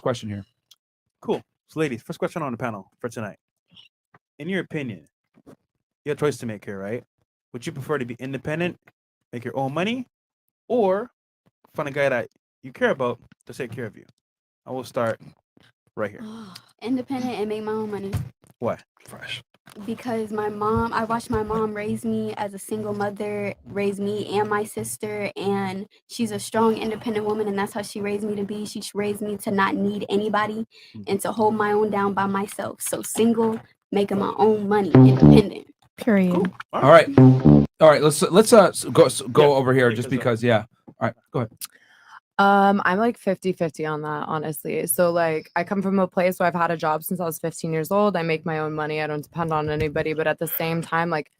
question here. Cool. So, ladies, first question on the panel for tonight. In your opinion, you have a choice to make here, right? Would you prefer to be independent, make your own money, or find a guy that you care about to take care of you? I will start right here. Independent and make my own money. Why? Fresh. Because I watched my mom raise me as a single mother, raise me and my sister, and she's a strong, independent woman, and that's how she raised me to be. She raised me to not need anybody and to hold my own down by myself. So single, making my own money, independent. Period. Cool. All right. Let's go over here just because. Yeah. All right. Go ahead. I'm like 50-50 on that, honestly. So like I come from a place where I've had a job since I was 15 years old. I make my own money. I don't depend on anybody. But at the same time, like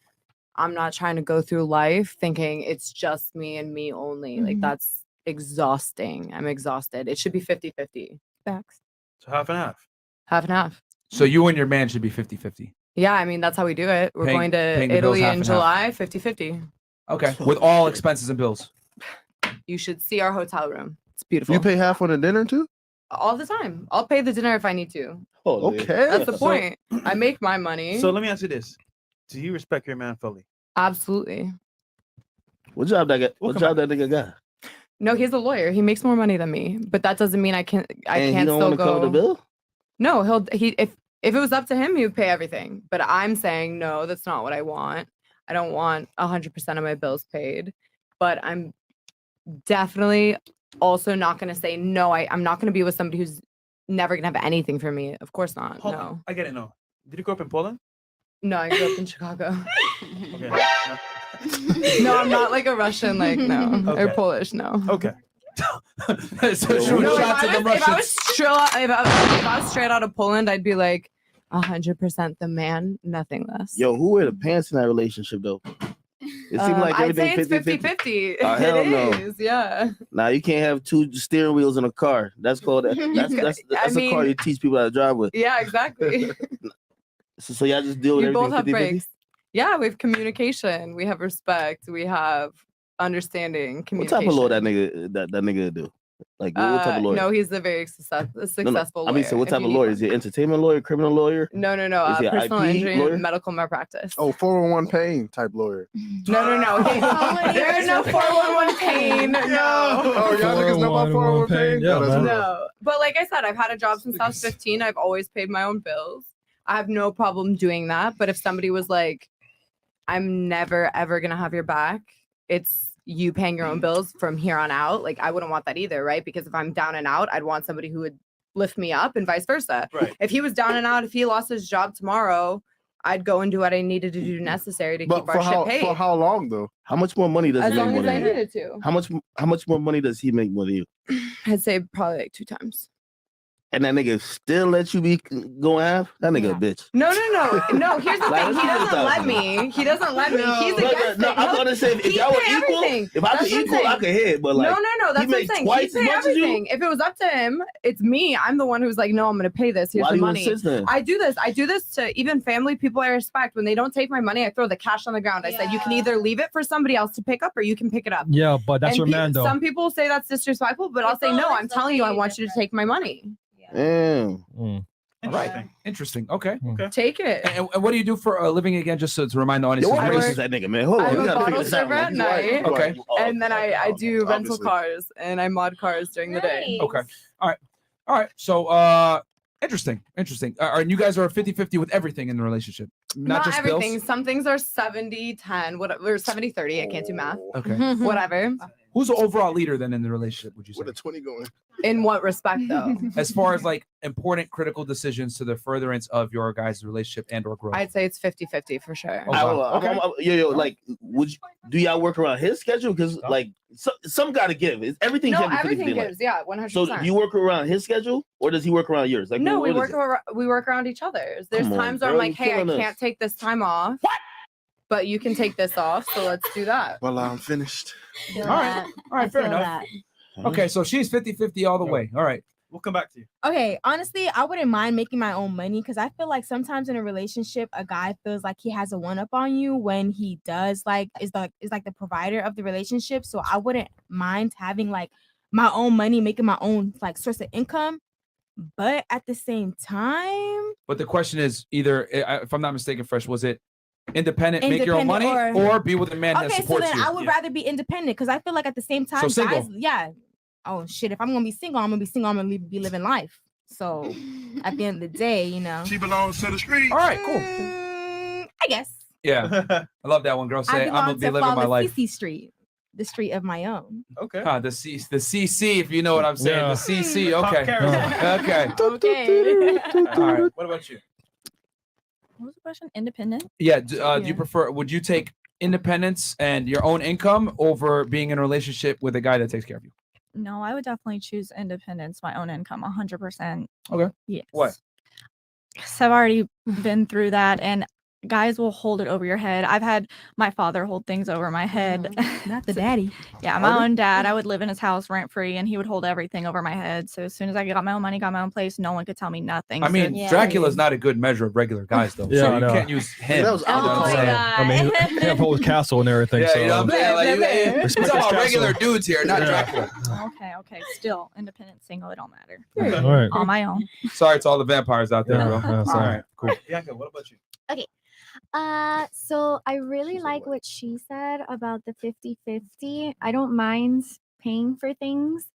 I'm not trying to go through life thinking it's just me and me only. Like that's exhausting. I'm exhausted. It should be 50-50. Facts. So half and half. Half and half. So you and your man should be 50-50. Yeah, I mean, that's how we do it. We're going to Italy in July, 50-50. Okay. With all expenses and bills. You should see our hotel room. It's beautiful. You pay half on the dinner too? All the time. I'll pay the dinner if I need to. Okay. That's the point. I make my money. So let me ask you this. Do you respect your man fully? Absolutely. What job that nigga got? No, he's a lawyer. He makes more money than me, but that doesn't mean I can't He don't still want to go. cover the bill? No, if it was up to him, he would pay everything. But I'm saying no, that's not what I want. I don't want 100% of my bills paid. But I'm definitely also not going to say no. I'm not going to be with somebody who's never going to have anything for me. Of course not. Hold no. on. I get it. No. Did you grow up in Poland? No, I grew up in Chicago. Okay. No, I'm not like a Russian, like no, Okay. or Polish, no. Okay. So No, if I was straight out of Poland, I'd be like 100% the man, nothing less. Yo, who wear the pants in that relationship though? It seems like I'd say everything it's 50-50. Oh, hell It no. is, yeah. Nah, you can't have two steering wheels in a car. That's called that's a car you teach people how to drive with. Yeah, exactly. So y'all just deal with We both everything have 50-50? breaks. Yeah, we have communication. We have respect. We have understanding. What Communication. type of law that nigga do? Like what type of lawyer? No, he's a very successful lawyer. I mean, so what if type you of need lawyer? one. Is he an entertainment lawyer, criminal lawyer? No. Is he a Personal IP injury, lawyer? medical malpractice. Oh, 401 pain type lawyer. No. There is no 411 pain. No. Oh, y'all niggas know about 401 pain? Yeah, man. No. But like I said, I've had a job since I was 15. I've always paid my own bills. I have no problem doing that. But if somebody was like, I'm never, ever going to have your back, it's you paying your own bills from here on out. Like, I wouldn't want that either, right? Because if I'm down and out, I'd want somebody who would lift me up and vice versa. Right. If he was down and out, if he lost his job tomorrow, I'd go and do what I needed to do necessary to But keep our shit paid. for how long though? How much more money does As he make long more as I than you? needed to. How much more money does he make more than you? I'd say probably like 2 times. And that nigga still let you be going half? That nigga a bitch. No. Here's the Like, thing. He doesn't let me. He's against No, it. I'm gonna say if y'all were equal, if I could equal, I could hit. But like, no. That's what I'm saying. twice He as pay much as you? everything. If it was up to him, it's me. I'm the one who's like, no, I'm gonna pay this. Here's Why the do you money. insist then? I do this to even family people I respect. When they don't take my money, I throw the cash on the ground. I said, you can either leave it for somebody else to pick up, or you can pick it up. Yeah, but that's And your man though. Some people say that's disrespectful, but I'll say no. I'm telling you, I want you to take my money. Damn. Mm. All right. Interesting. Okay. Take it. And what do you do for a living again? Just to remind the audience. Yo, what I race work- is that nigga, man? Hold on, I'm we a gotta figure bottle this out. server at Like, night. Okay. And then I do rental Obviously. cars and I mod cars during the day. Okay. All right. So, interesting. And you guys are 50-50 with everything in the relationship, not just everything. bills. Some things are 70-10, whatever, 70-30. I can't do math. Okay. Whatever. Who's the overall leader then in the relationship? Would you say? With a 20 going. In what respect, though? As far as like important, critical decisions to the furtherance of your guys' relationship and/or growth. I'd say it's 50-50 for sure. Oh, wow. Yo, like, do y'all work around his schedule? Because like, some gotta give. Everything No, can be 50-50, everything like. gives. Yeah, 100%. So do you work around his schedule, or does he work around yours? Like, No, what we is work it? we work around each other's. There's Come on, times where I'm girl, like, you're hey, I killing us. can't take this time off. What? But you can take this off, so let's do that. Well, I'm finished. All right, fair enough. Okay, so she's 50-50 all the way. All right. We'll come back to you. Okay, honestly, I wouldn't mind making my own money because I feel like sometimes in a relationship, a guy feels like he has a one up on you when he does is like the provider of the relationship. So I wouldn't mind having like my own money, making my own like source of income. But at the same time, But the question is either, if I'm not mistaken, Fresh, was it independent, make your own money, Independent or be with a man that okay, so supports then you? I would rather be independent because I feel like at the same time, single. guys, yeah. Oh shit, if I'm gonna be single, I'm gonna be single. I'm gonna be living life. So at the end of the day, you know. She belongs to the street. All right, cool. I guess. Yeah, I love that one, girl. I Say, I'm belong gonna be to living my life. CC Street, the street of my own. Okay. The CC, if you know what I'm saying. Yeah. The CC, okay. Okay. Okay. All right. What about you? What was the question? Independent? Yeah. Do you prefer? Would you take independence and your own income over being in a relationship with a guy that takes care of you? No, I would definitely choose independence, my own income, 100%. Okay. Yes. Why? Because I've already been through that, and guys will hold it over your head. I've had my father hold things over my head. Not the daddy. Yeah, my own dad, I would live in his house rent free, and he would hold everything over my head. So as soon as I got my own money, got my own place, no one could tell me nothing. I So mean, it's- Dracula's not a good measure of regular guys, though. Yeah, so I you know. can't use him. That was You know what I'm my saying? I mean, he had a whole castle and everything. Yeah, so you know what I'm saying? Like, we're Respect talking about his regular castle. dudes here, not Yeah. Dracula. Okay. Still, independent, single, it don't matter. All right. On my own. Sorry to all the vampires out there, Yeah, bro. yeah, All sorry. right, cool. Bianca, what about you? So I really like what she said about the 50-50. I don't mind paying for things,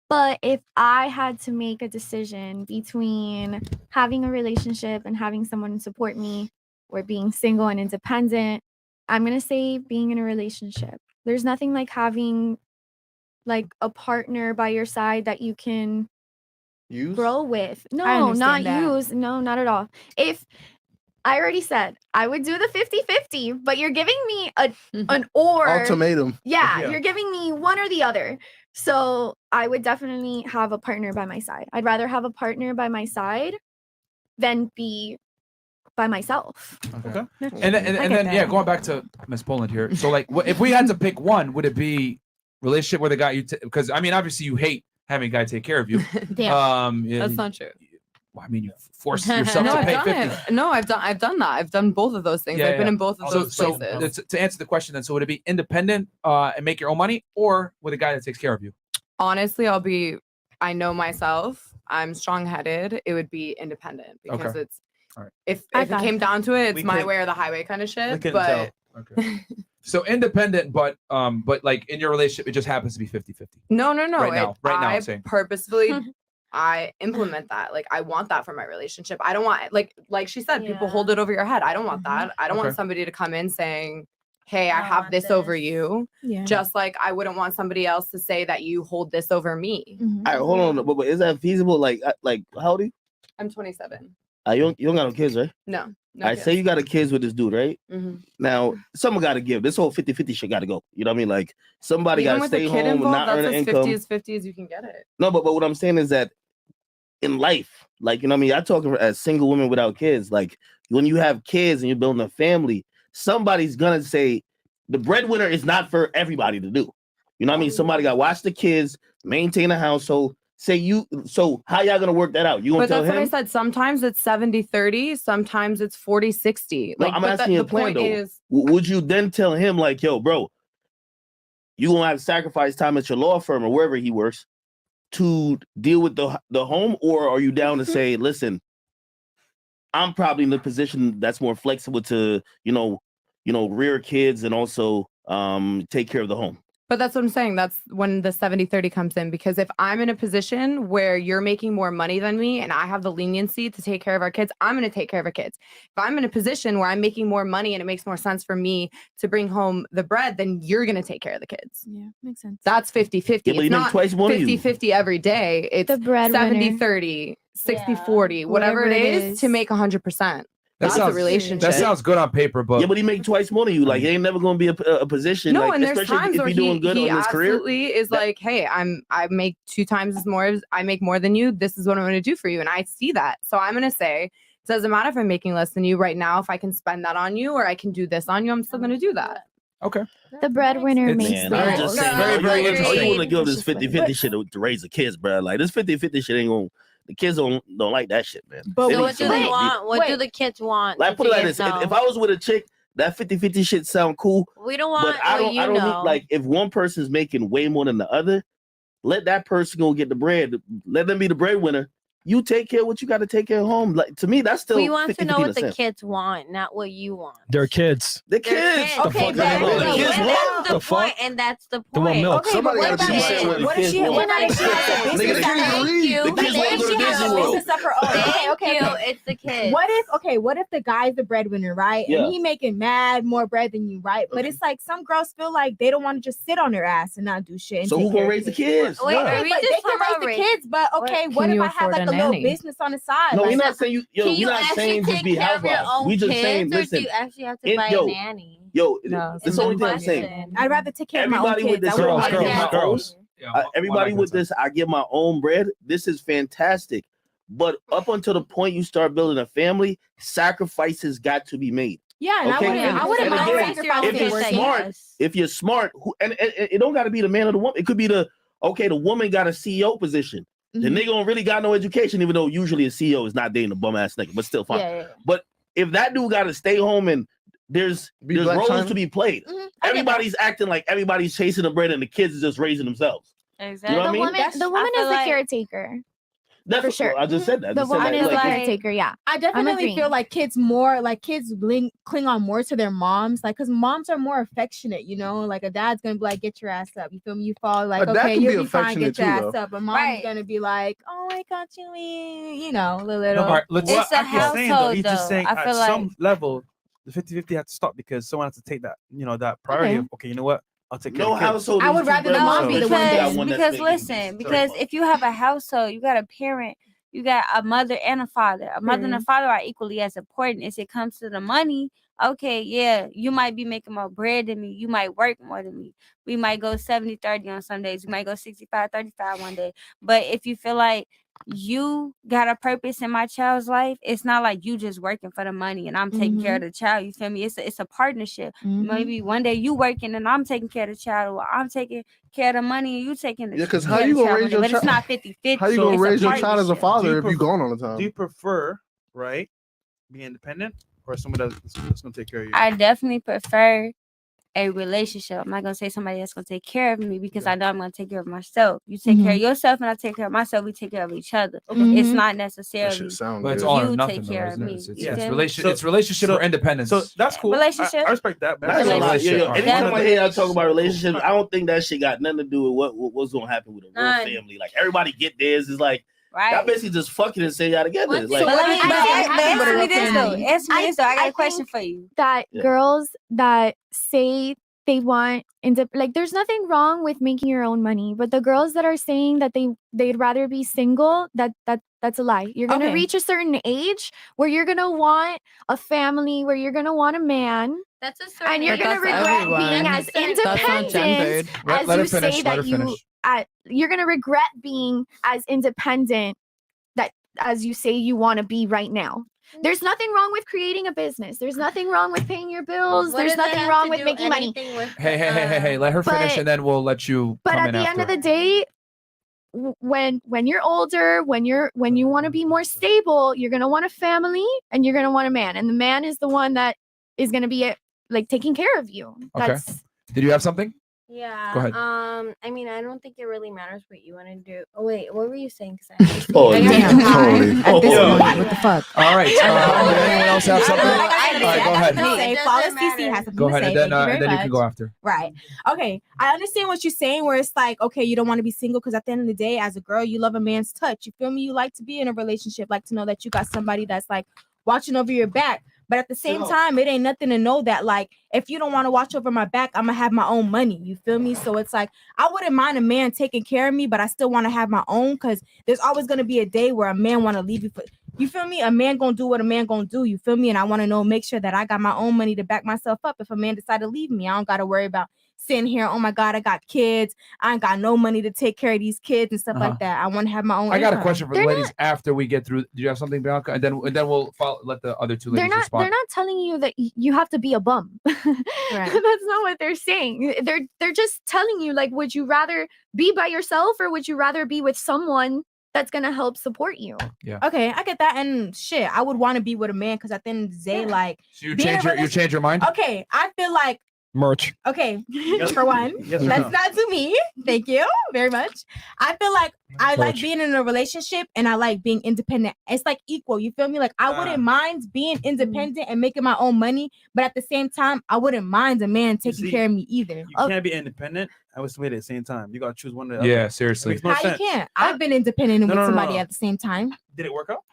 but if I had to make a decision between having a relationship and having someone support me or being single and independent, I'm going to say being in a relationship. There's nothing like having like a partner by your side that you can Use? grow with. I No, understand not that. use. No, not at all. If I already said I would do the 50-50, but you're giving me an or. Ultimatum. Yeah, Yeah. you're giving me one or the other. So I would definitely have a partner by my side. I'd rather have a partner by my side than be by myself. Okay. That's- And then, I get yeah, that. going back to Miss Poland here. So, like, if we had to pick one, would it be relationship with a guy you? Because I mean, obviously, you hate having a guy take care of you. Yeah, That's not true. well, I mean, you force yourself No, to I've pay done 50. it. No, I've done that. I've done both of those things. Yeah, I've been yeah. in both of those So places. to answer the question, then, so would it be independent and make your own money, or with a guy that takes care of you? Honestly, I know myself. I'm strong-headed. It would be independent because Okay. it's All right. if I it got came down to it, it's We my couldn't- way or the highway kind of We shit. couldn't But tell. Okay. So independent, but like in your relationship, it just happens to be 50-50. no. Right now, I I'm saying. purposefully I implement that. Like I want that for my relationship. I don't want like she said, people hold it over your head. I don't want that. I don't Okay. want somebody to come in saying, "Hey, I I have want this over this." you." Yeah. Just like I wouldn't want somebody else to say that you hold this over me. Mm-hmm. All right, hold on. But is that feasible? Like how old are you? I'm 27. You don't got no kids, right? No. I say you got a kids with this dude, right? Mhm. Now, someone got to give. This whole 50-50 shit got to go. You know what I mean? Like, somebody Even got to with stay a kid home and involved, not earn that's an as income. 50 as you can get it. No, but what I'm saying is that in life, like, you know what I mean? I talk as single women without kids. Like, when you have kids and you're building a family, somebody's going to say the breadwinner is not for everybody to do. You know what I mean? Somebody got to watch the kids, maintain a household. So how y'all going to work that out? You going But to tell that's what I him? said. Sometimes it's 70-30, sometimes it's 40-60. No, Like, I'm but asking you the a plan, point though. is, Would you then tell him, like, yo, bro, you gonna have to sacrifice time at your law firm or wherever he works to deal with the home, or are you down to say, listen, I'm probably in the position that's more flexible to, rear kids and also take care of the home. but that's what I'm saying. That's when the 70-30 comes in, because if I'm in a position where you're making more money than me and I have the leniency to take care of our kids, I'm going to take care of our kids. If I'm in a position where I'm making more money and it makes more sense for me to bring home the bread, then you're going to take care of the kids. Yeah, makes sense. That's 50-50. Yeah, but you It's make not twice more than you. 50-50 every day. It's The breadwinner. 70-30, 60-40, Whatever whatever it it is is. to make 100%. That's a sounds- relationship. That sounds good on paper, but Yeah, but he make twice more than you. Like, he ain't never gonna be a position. No, like, and there's especially times if where you're doing good he on his career. absolutely is like, hey, I make 2 times as more. I make more than you. This is what I'm going to do for you, and I see that. So I'm going to say, it doesn't matter if I'm making less than you right now. If I can spend that on you or I can do this on you, I'm still going to do that. okay. The breadwinner It's- makes Man, the I'm rules. just saying, Very, very you interesting. want to give this It's just what it 50-50 is. shit to raise the kids, bro. Like, this 50-50 shit ain't gonna. The kids don't like that shit, man. But They So need what do somebody they to want? What do Wait. the kids want? Like, put it Do like you this: know? if I was with a chick, that 50-50 shit sound cool, we don't want but I what don't. you I don't know. need, like, if one person's making way more than the other, let that person go get the bread. Let them be the breadwinner. you take care of what you got to take care of home. Like to me, that's still. We want to know 50-50 what in a the sense. kids want, not what you want. They're kids. The They're kids. kids. The Okay, fuck but- they want. The okay, kids what want. about- The The fuck? point, and that's the They want point. milk. Okay, Somebody but what gotta about be if saying what the what if kids she want. what if she has a Nigga, business the of kids her own? read. The But kids what want if to go she to has Disney a World. business of her own? Okay, Thank okay. you. It's the kids. What if the guy's the breadwinner, right? Yeah. And he making mad more bread than you, right? But Okay. it's like some girls feel like they don't want to just sit on their ass and not do shit. And So take who care gonna of raise the kids. kids? Wait, Yeah. are Okay, we but just they can talking raise about the race? kids, but okay, what Can if you I have afford like a a little nanny? business on the side? No, like, we're not saying you. Yo, Can we're you not actually saying just take be care of your housewives. own We just kids, saying, or do listen. you actually have to it- buy yo, a nanny? Yo, No, this is it's the only not thing I'm gonna saying. Question. I'd rather take care of my own Everybody with kids. this, I wouldn't Girls, want girls, to girls. Yeah, everybody with this, I give my own bread. This is fantastic. But up until the point you start building a family, sacrifices got to be made. Yeah, and Okay, I wouldn't and mind again, sacrificing if you're for a smart, kid. if you're smart, and it don't got to be the man or the woman. It could be the woman got a CEO position. The Mhm. nigga don't really got no education, even though usually a CEO is not dating a bum ass nigga, but still fine. Yeah. But if that dude got to stay home and there's Be Blac roles Chyna? to be played, Mhm. everybody's acting like everybody's chasing the bread and the kids is just raising themselves. Exactly. You know what I The mean? woman, the woman feel is the like- caretaker. That's For what- sure. I just said that. I The just said woman that, is the like, caretaker. Yeah. I definitely agreeing. feel like kids cling on more to their moms, like because moms are more affectionate, you know. Like a dad's gonna be like, "Get your ass up," you feel me? You fall, like, A dad okay, can be you'll be fine, get affectionate your too, ass though. up. But mom's Right. gonna be like, "Oh, I got you in," you know, a No, little. all right, let's. It's a I'm just saying though, household, he's just though. saying I at feel some like- level, the 50-50 has to stop because someone has to take that, that priority Okay. of, okay, you know what? I'll take care no of the kids. household. I is would too rather the bad, mom so be the it's one just that- that one that's because making listen, these because terrible. if you have a household, you got a parent, you got a mother and a father. A mother and a father are equally as important. As it comes to the money, okay, yeah, you might be making more bread than me. You might work more than me. We might go 70-30 on some days. We might go 65-35 one day. But if you feel like you got a purpose in my child's life, it's not like you just working for the money and I'm taking care of the child. You feel me? It's a partnership. Mhm. Maybe one day you working and I'm taking care of the child, or I'm taking care of the money and you taking the Yeah, 'cause care how of you the gonna child raise one day, your but it's child- not 50-50. How you gonna it's raise your child as a partnership. father Do you if you gone all the Do time? you prefer, right, being independent or someone that's gonna take care of you? I definitely prefer a relationship. I'm not gonna say somebody that's gonna take care of me because I know I'm gonna take care of myself. You take care of yourself and I take care of myself. We take care of each other. It's Mhm. not That necessarily shit sound But it's good. all or you nothing, take though, care of isn't it? me. It's, You feel me? relationship. So- It's relationship so- for independence. So that's cool. Relationship. I respect that. But That's a lot. Relationship. Yo, Alright. anytime I hear y'all talk about Relationship. relationships, I don't think that shit got nothing to do with what's gonna happen with a real None. family. Like everybody get theirs is like y'all Right. basically just fucking and say y'all together. One Like, thing- but let me I but think ask having me a this though. family- Ask me this though. I got I a question think- for you. That Yeah. girls that say they want like there's nothing wrong with making your own money, but the girls that are saying that they'd rather be single, that's a lie. You're gonna Okay. reach a certain age where you're gonna want a family, where you're gonna want a man, That's a certain and you're But gonna that's regret everyone. being as That's not independent gendered. as Let you her finish. say Let her that you finish. you're gonna regret being as independent that as you say you want to be right now. There's nothing wrong with creating a business. There's nothing wrong with paying your bills. There's nothing wrong with making money. Hey. Let her finish, But- and then we'll let you But come at in the after. end of the day, when you're older, when you want to be more stable, you're gonna want a family and you're gonna want a man, and the man is the one that is gonna be like taking care of you. Okay. That's Did you have something? Yeah. Go ahead. I mean, I don't think it really matters what you want to do. Oh wait, what were you saying? 'Cause I understand. Oh, I yeah. got you. Totally. At this Oh, point, what the fuck? All right. Did anyone else have something? I All right, go ahead. No, it Say, doesn't Flawless matter. CC has something Go to ahead, say. and then Thank you very you can much. go after. Right. Okay. I understand what you're saying, where it's like, okay, you don't want to be single because at the end of the day, as a girl, you love a man's touch. You feel me? You like to be in a relationship, like to know that you got somebody that's like watching over your back. But at the same time, it ain't nothing to know that, like, if you don't want to watch over my back, I'm gonna have my own money. You feel me? So it's like I wouldn't mind a man taking care of me, but I still want to have my own because there's always gonna be a day where a man want to leave you for. You feel me? A man gonna do what a man gonna do. You feel me? And I want to know, make sure that I got my own money to back myself up. If a man decide to leave me, I don't gotta worry about sitting here. Oh my God, I got kids. I ain't got no money to take care of these kids and stuff like that. I want to have my own. I got a income. question for the ladies after we get through. Do you have something, Bianca? And then we'll let the other two ladies respond. they're not telling you that you have to be a bum. Right. That's not what they're saying. They're just telling you, like, would you rather be by yourself or would you rather be with someone that's gonna help support you? Okay, I get that. And shit, I would want to be with a man because at the end of the day, like, So you being a change your mind? okay, I feel like Merch. Okay, Yes. for one, Yes or that's no? not to me. Thank you very much. I feel like I like Merch. being in a relationship and I like being independent. It's like equal. You feel me? Like I wouldn't mind being independent and making my own money, but at the same time, I wouldn't mind a man taking see, care of me either. You can't be independent and with somebody at the same time. You gotta choose one or the other. Yeah, seriously. Makes no How sense. you can't? I've been independent and No, with no, no, somebody no. at the same time. Did it work out?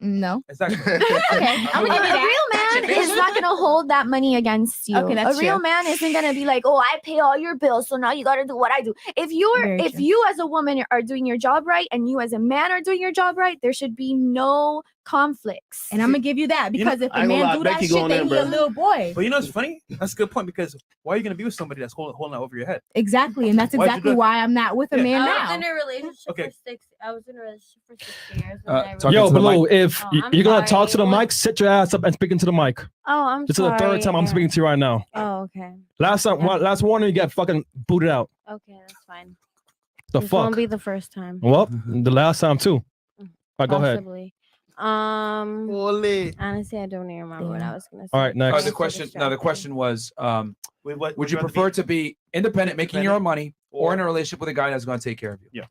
No. Exactly. Okay. I'm A gonna give you real that. man is not gonna hold that money against you. Okay, that's a real true. man isn't gonna be like, "Oh, I pay all your bills, so now you gotta do what I do." If Very true. you as a woman are doing your job right, and you as a man are doing your job right, there should be no conflicts. And I'm gonna give you that You know, because if I a ain't gonna man lie, do that Becky shit, going then in, he a bro. little boy. But you know what's funny? That's a good point because why are you gonna be with somebody that's holding that over your head? Exactly, and that's Why'd you exactly do that? why I'm not with a Yeah. man I now. was in a relationship Okay. for 6. I was in a relationship for 6 years. Talking Yo, to the Blue, mic. if Oh, I'm you're gonna talk sorry. to the What? mic, sit your ass up and speak into the mic. Oh, I'm This is sorry. the third time I'm speaking to you right now. Oh, okay. Last warning, you get fucking booted out. Okay, that's fine. The This fuck? won't be the first time. Well, the last time too. All right, go ahead. Possibly. Ole. Honestly, I don't even remember what I was gonna say. All right, next. The question. No, the question was, Wait, would you prefer to be independent, making your own money, or in a relationship with a guy that's going to take care of you? Yeah.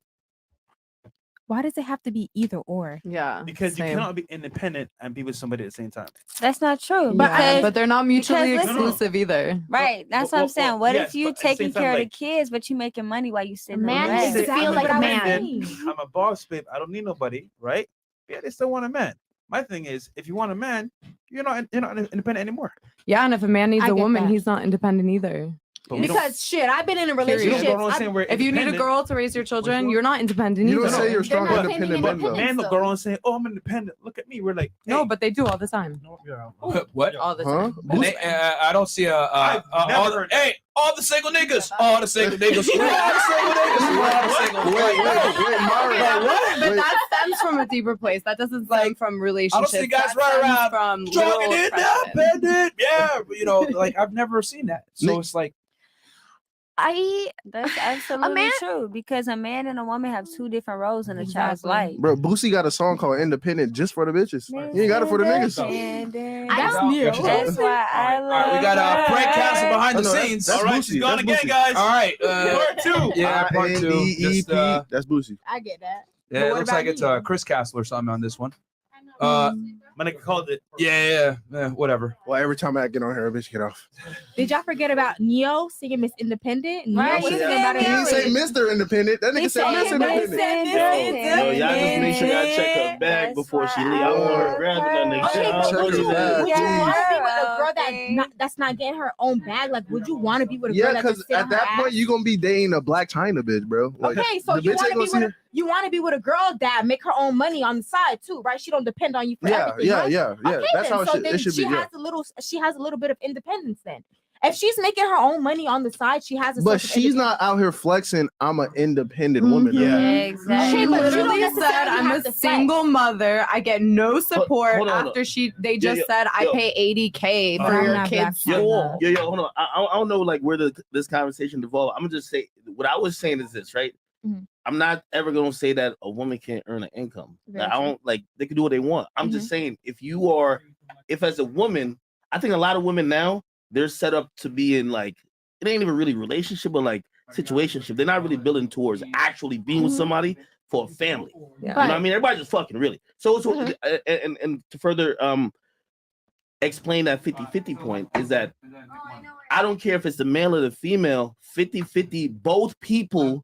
Why does it have to be either or? Yeah. Because you same. cannot be independent and be with somebody at the same time. That's not true. But, Because, but they're not mutually because listen- exclusive either. right, that's Well, what I'm saying. well, What yes, if you but at the same taking time, care of like- the kids, but you making money while you sitting man in needs the to bed? feel like a man. I'm a boss, babe. I don't need nobody, right? Yeah, they still want a man. My thing is, if you want a man, you're not independent anymore. Yeah, and if a man needs I a get woman, that. he's not independent either. But we don't- Because shit, I've been in a we don't relationship. go around saying we're If you need a independent. girl to raise your children, you? you're not independent You either. don't say you're strong, not independent claiming men, though. independence. Man, the girl and saying, "Oh, I'm independent. Look at me." We're like, No, hey. but they do all the time. What? All the Huh? time. I don't see I've never all heard hey, all the single niggas, all the single niggas, all the single niggas, all the single Wait, Myron. But Wait. that stems from a deeper place. That doesn't stem from relationships. see guys That run stems around from strong literal and oppression. independent. Yeah, but, you know, like I've never seen that. So Nick- it's like That's absolutely man- true because a man and a woman have 2 different roles in a child's Exactly. life. Bro, Boosie got a song called Independent just for the bitches. He ain't got it for the niggas. That's new. That's why I love. all right, we got Frank Castle behind the No, that's- scenes. that's All right, Boosie, she's gone that's again, Boosie. guys. All right, Part 2. yeah, part 2. Just, INDEP. That's Boosie. I get that. yeah, But it what looks about like it's you? Chris Castle or something on this one. My nigga called it. Yeah, whatever. Well, every time I get on here, a bitch get off. Did y'all forget about Neo singing Miss Independent? Neo Right, was you singing said about He didn't say Mary. Mr. Independent. That nigga said Miss Independent. Yo, y'all just make sure y'all check her bag before she leave. I don't want her grabbing that nigga. Okay, I but don't know would you what bag, want she's to at. be with a girl that's not getting her own bag? Like, would you want to be with a girl Yeah, that's because just sitting at on that her point, ass? you going to be dating a Black China bitch, bro. Like, Okay, so the you bitch want ain't to be gonna with a girl that make her own money on the side too, right? She don't depend on you for everything. right? Yeah. Okay, That's then. how So it then should she be. Yeah. has a little bit of independence then. If she's making her own money on the side, she has a But source of she's not out here flexing. I'm an independent woman. Yeah. Exactly. She but you don't literally necessarily said, "I'm have a to flex." single mother. I get no support." hold on. After they just yo, said, "I yo. pay $80K But for I'm your not kids' Black school." Yo, hold on. I don't know like where this conversation devolved. I'm gonna just say what I was saying is this, right? Mhm. I'm not ever gonna say that a woman can't earn an income. Very Like, I don't like they can do what they want. I'm just saying if as a woman, I think a lot of women now they're set up to be in like it ain't even really relationship, but like situationship. They're not really building towards actually being with somebody for a family. Yeah. You know what I mean? Everybody's just fucking really. So and to further explain that 50-50 point is that I don't care if it's the male or the female, 50-50, both people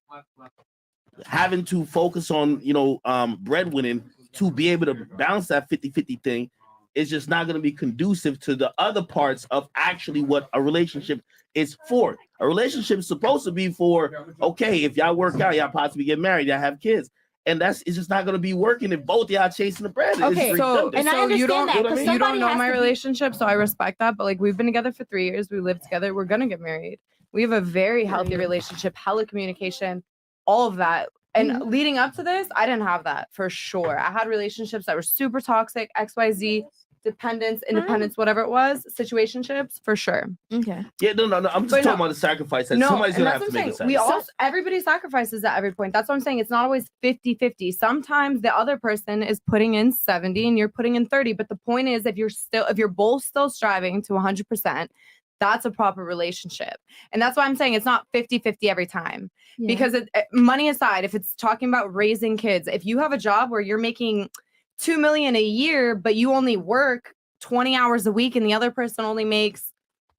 having to focus on, breadwinning to be able to balance that 50-50 thing is just not going to be conducive to the other parts of actually what a relationship is for. A relationship is supposed to be for, okay, if y'all work out, y'all possibly get married, y'all have kids. And it's just not going to be working if both y'all chasing the bread. It's Okay, redundant. and I So you understand don't, that, you know what I 'cause mean? you don't somebody know has my to be- relationship, so I respect that. But like we've been together for 3 years, we live together, we're gonna get married. We have a very healthy relationship, hella communication, all of that. And leading up to this, I didn't have that for sure. I had relationships that were super toxic, XYZ, dependence, independence, whatever it was, situationships for sure. Okay. Yeah, no. I'm just But talking no. about the sacrifice that No, somebody's and gonna that's have what to I'm make a saying. We sacrifice. all, everybody sacrifices at every point. That's what I'm saying. It's not always 50-50. Sometimes the other person is putting in 70 and you're putting in 30. But the point is, if you're both still striving to 100%, That's a proper relationship. And that's why I'm saying it's not 50-50 every time. Yeah. Because money aside, if it's talking about raising kids, if you have a job where you're making $2 million a year, but you only work 20 hours a week and the other person only makes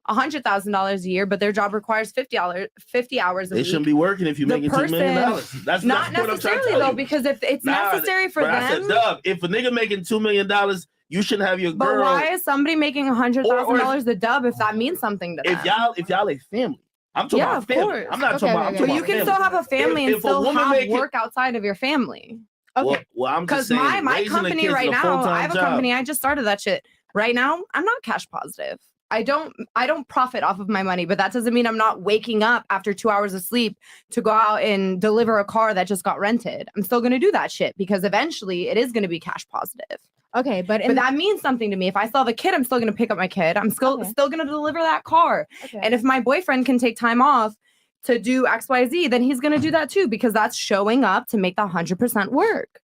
$100,000 a year, but their job requires 50 hours a They week. shouldn't be working if you're The making $2 million. That's not what I'm trying to necessarily tell though, you. because if it's necessary for bro, I said, them. Dub, if a nigga making $2 million, you shouldn't have your But girl. why is somebody making $100,000 a dub if that means something to them? If y'all a family, I'm talking Yeah, about of family. course. I'm not Okay, talking about. I'm okay, But talking you about can family. still have a family and If a still woman have making- work outside of your family. Okay. Well, I'm just Because saying. my raising a company kid's right a now, full-time I have a job. company. I just started that shit. Right now, I'm not cash positive. I don't profit off of my money, but that doesn't mean I'm not waking up after 2 hours of sleep to go out and deliver a car that just got rented. I'm still gonna do that shit because eventually it is gonna be cash positive. Okay, but that means something to me. If I still have a kid, I'm still gonna pick up my kid. I'm still gonna deliver that car. Okay. And if my boyfriend can take time off to do XYZ, then he's gonna do that too because that's showing up to make the 100% work.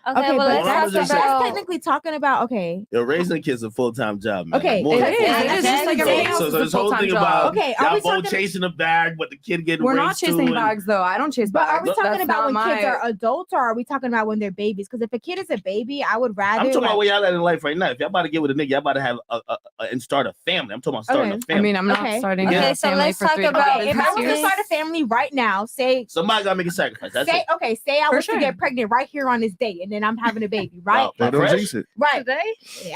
Okay, well, well, let's I'm talk just about. saying- that's technically talking about Yo, raising a kid's a full-time job, man. Okay, More It than is. that. It is just like everything else. So is a this whole full-time thing job. about Okay, are y'all we both talking- chasing a bag, but the kid getting We're raised not chasing too, bags though. I don't chase But bags. are we talking That's about not when kids my- are adults or are we talking about when they're babies? Because if a kid is a baby, I would rather. I'm talking like, about where y'all at in life right now. If y'all about to get with a nigga, y'all about to have and start a family. I'm talking about starting a I family. mean, I'm not Okay. starting Okay, a so family let's for talk 3 about- if I was to years. start a family right now, say Somebody gotta make a sacrifice. That's say it. okay, say I For was sure. to get pregnant right here on this day, and then I'm having a baby, right? Wow. They don't Fresh? jinx it. Right.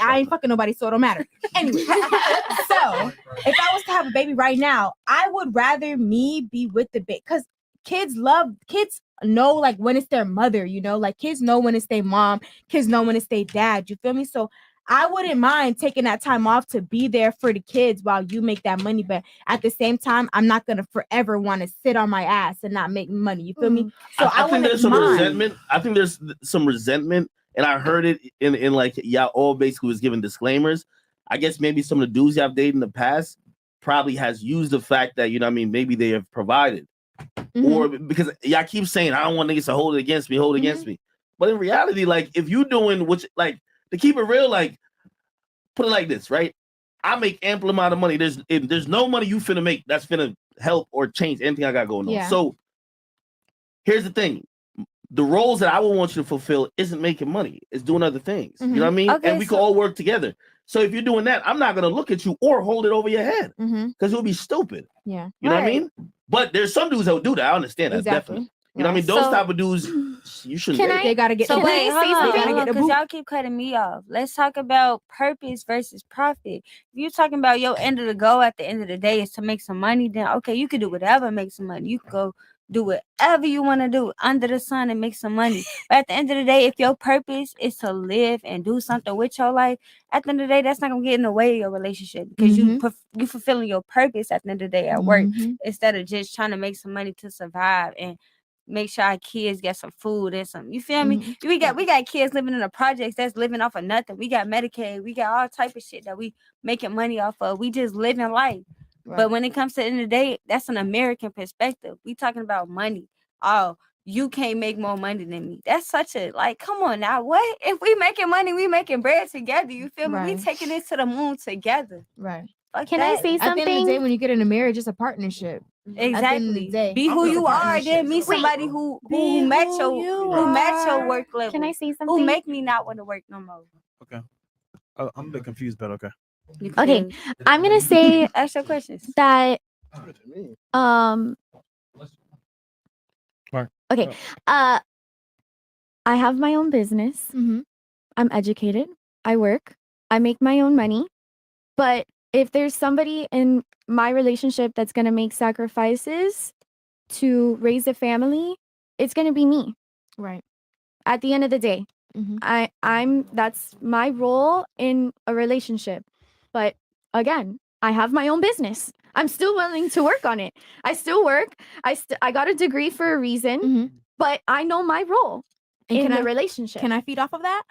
I ain't fucking nobody, so it don't matter. Anyway, so if I was to have a baby right now, I would rather me be with the baby because kids know like when it's their mother, you know, like kids know when it's their mom, kids know when it's their dad. You feel me? So I wouldn't mind taking that time off to be there for the kids while you make that money. But at the same time, I'm not gonna forever want to sit on my ass and not make money. You feel me? So I think wouldn't there's some mind. resentment. I think there's some resentment, and I heard it in like y'all all basically was giving disclaimers. I guess maybe some of the dudes y'all dated in the past probably has used the fact that, you know what I mean, maybe they have provided. Or because y'all keep saying, I don't want niggas to hold it against me. But in reality, like if you doing which like to keep it real, like put it like this, right? I make ample amount of money. There's no money you finna make that's finna help or change anything I got going on. Yeah. So here's the thing. The roles that I would want you to fulfill isn't making money. It's doing other things. You know what I mean? Okay, and we can all work together. So if you're doing that, I'm not gonna look at you or hold it over your head because it would be stupid. Yeah. You know what I Right. mean? But there's some dudes that would do that. I understand that Exactly. definitely. You know what I mean? Those So- type of dudes, you shouldn't. Can date. They gotta get. So Can I wait, say hold something? on, Get a because boot. y'all keep cutting me off. Let's talk about purpose versus profit. If you're talking about your end of the goal at the end of the day is to make some money, then okay, you can do whatever, make some money. You can go do whatever you want to do under the sun and make some money. But at the end of the day, if your purpose is to live and do something with your life, at the end of the day, that's not gonna get in the way of your relationship because you fulfilling your purpose at the end of the day at work instead of just trying to make some money to survive and make sure our kids get some food and some. You feel me? We got kids living in the projects that's living off of nothing. We got Medicaid. We got all type of shit that we making money off of. We just living life. Right. But when it comes to the end of the day, that's an American perspective. We talking about money. Oh, you can't make more money than me. That's such a like. Come on now, what? If we making money, we making bread together. You feel me? We Right. taking it to the moon together. Right. Fuck Can I that. say At the end of the day, something? when you get in a marriage, it's a partnership. At the end of the Exactly. day, Be who it's a you are. partnership. Then meet somebody who match your work level. Can I say Who something? make me not want to work no more. Okay. I'm a bit confused, but okay. You Okay, confused? I'm gonna say Ask your questions. that Mark. okay. I have my own business. I'm educated. I work. I make my own money. But if there's somebody in my relationship that's gonna make sacrifices to raise a family, it's gonna be me. Right. At the end of the day, I'm that's my role in a relationship. But again, I have my own business. I'm still willing to work on it. I still work. I got a degree for a reason, but I know my role And in can the I- relationship. Can I feed off of that?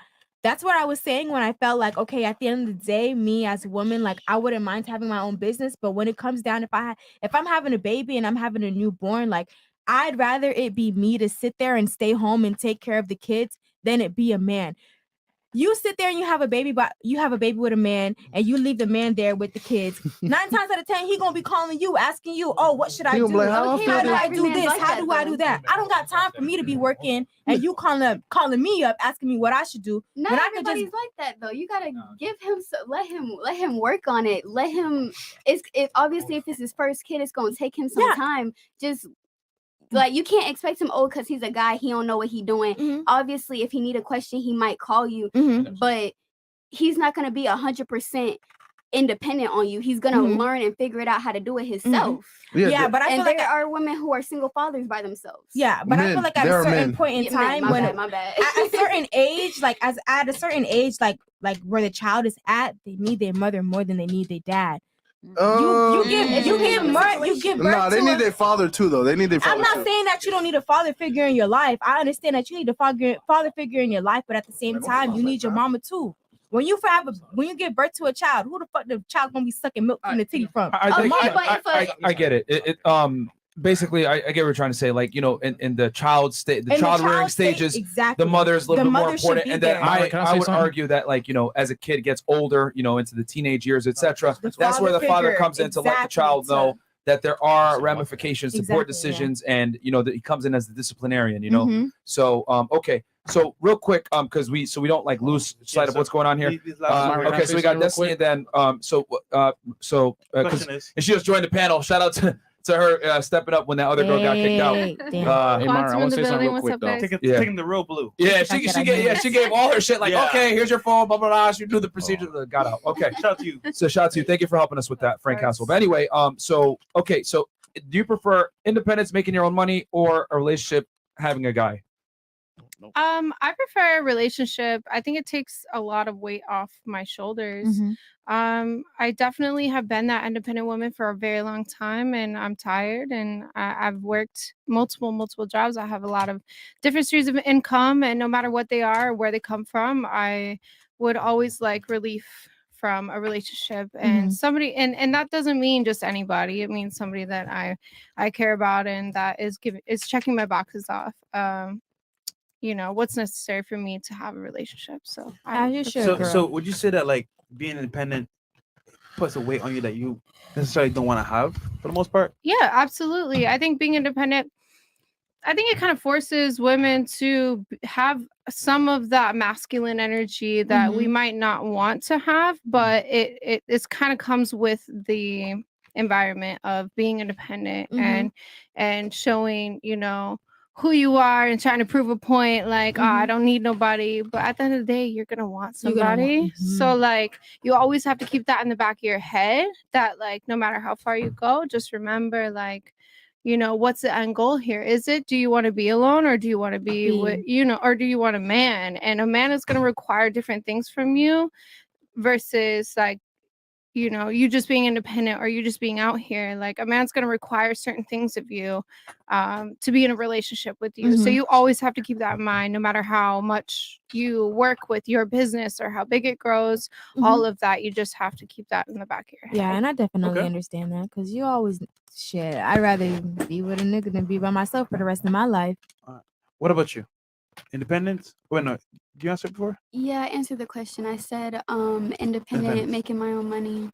That's what I was saying when I felt like, okay, at the end of the day, me as a woman, like I wouldn't mind having my own business, but when it comes down, if I'm having a baby and I'm having a newborn, like I'd rather it be me to sit there and stay home and take care of the kids than it be a man. You sit there and you have a baby, but you have a baby with a man, and you leave the man there with the kids. 9 times out of 10, he gonna be calling you, asking you, "Oh, what should I do? Like, How Okay, do but I every do man's this? like How that, do I do though. that?" I don't got time for me to be working, and you calling me up, asking me what I should do. Not When I could everybody's just like that though. You gotta give him, let him work on it. Let him. It obviously if it's his first kid, it's gonna take him some time. Just like you can't expect him because he's a guy. He don't know what he doing. Obviously, if he need a question, he might call you, but he's not gonna be 100% independent on you. He's gonna learn and figure it out how to do it himself. Yeah, but I feel like there are women who are single fathers by themselves. Yeah, but I feel like at a certain point in time, when my bad. at a certain age, like at a certain age, like where the child is at, they need their mother more than they need their dad. You give birth Nah, they to need their father too, though. They need their father. I'm not too. saying that you don't need a father figure in your life. I understand that you need a father figure in your life, but at the same time, you need your mama too. When you give birth to a child, who the fuck the child gonna be sucking milk from the titty from? I get it. Basically, I get what you're trying to say. Like, in the child rearing stages, exactly. the mother is a little bit more important. And then I would something? argue that, like, as a kid gets older, into the teenage years, etc., that's where the father comes in to let the child know that there are ramifications to poor decisions, and that he comes in as the disciplinarian. So okay. So real quick, because we don't like lose sight of what's going on here. Okay, so we got Destiny, and then because she just joined the panel. Shout out to her stepping up when that other girl got kicked out. Hey, Myron, I want to say something real quick though. Taking the real blue. Yeah, she gave all her shit like, okay, here's your phone, blah blah blah. She knew the procedure, got out. Okay, shout out to you. So shout out to you. Thank you for helping us with that, Frank Castle. But anyway, so do you prefer independence, making your own money, or a relationship having a guy? I prefer a relationship. I think it takes a lot of weight off my shoulders. I definitely have been that independent woman for a very long time, and I'm tired, and I've worked multiple jobs. I have a lot of different streams of income, and no matter what they are or where they come from, I would always like relief from a relationship and somebody, and that doesn't mean just anybody. It means somebody that I care about and that is checking my boxes off. What's necessary for me to have a relationship. So So would you say that like being independent puts a weight on you that you necessarily don't want to have for the most part? Yeah, absolutely. I think being independent, I think it kind of forces women to have some of that masculine energy that we might not want to have, but it kind of comes with the environment of being independent and showing, who you are and trying to prove a point, like, I don't need nobody. But at the end of the day, you're gonna want somebody. So like you always have to keep that in the back of your head, that like no matter how far you go, just remember, like, what's the end goal here? Do you want to be alone, or do you want to be with, or do you want a man? And a man is gonna require different things from you versus like, you just being independent or you just being out here. Like a man's going to require certain things of you to be in a relationship with you. So you always have to keep that in mind, no matter how much you work with your business or how big it grows, all of that, you just have to keep that in the back of your head. Yeah, and I definitely understand that, because you always, I'd rather be with a nigga than be by myself for the rest of my life. What about you? Independence? Wait, no. Did you answer before? Yeah, I answered the question. I said independent, making my own money.